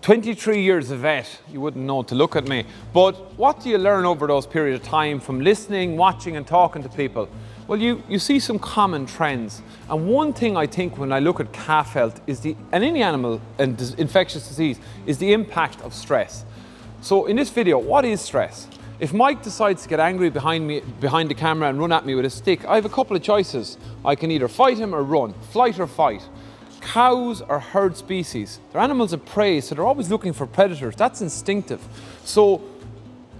23 years of vet, you wouldn't know to look at me. But what do you learn over those period of time from listening, watching and talking to people? Well, you see some common trends. And one thing I think when I look at calf health is and any animal and infectious disease is the impact of stress. So in this video, what is stress? If Mike decides to get angry behind the camera and run at me with a stick, I have a couple of choices. I can either fight him or run, flight or fight. Cows are herd species. They're animals of prey, so they're always looking for predators. That's instinctive. So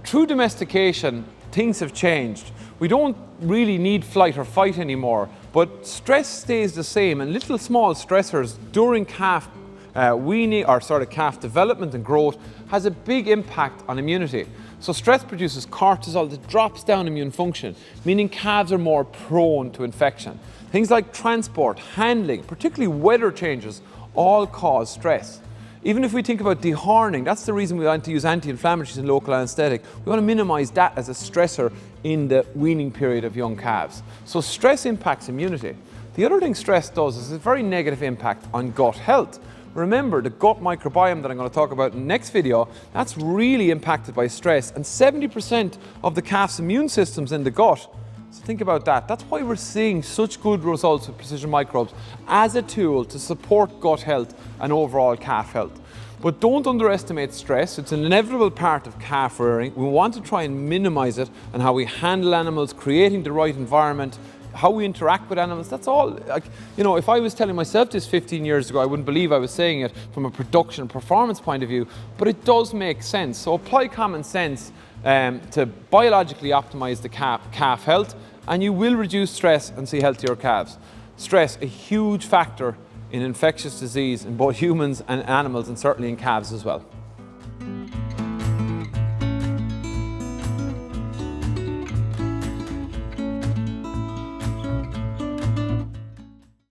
through domestication, things have changed. We don't really need flight or fight anymore, but stress stays the same, and little small stressors during calf weaning, or calf development and growth has a big impact on immunity. So stress produces cortisol that drops down immune function, meaning calves are more prone to infection. Things like transport, handling, particularly weather changes, all cause stress. Even if we think about dehorning, that's the reason we want to use anti-inflammatories and local anesthetic. We want to minimize that as a stressor in the weaning period of young calves. So stress impacts immunity. The other thing stress does is a very negative impact on gut health. Remember, the gut microbiome that I'm going to talk about in the next video, that's really impacted by stress, and 70% of the calf's immune system's in the gut. So think about that. That's why we're seeing such good results with precision microbes as a tool to support gut health and overall calf health. But don't underestimate stress. It's an inevitable part of calf rearing. We want to try and minimize it, and how we handle animals, creating the right environment, how we interact with animals. That's all. If I was telling myself this 15 years ago, I wouldn't believe I was saying it from a production performance point of view, but it does make sense. So apply common sense to biologically optimize the calf health, and you will reduce stress and see healthier calves. Stress, a huge factor in infectious disease in both humans and animals, and certainly in calves as well.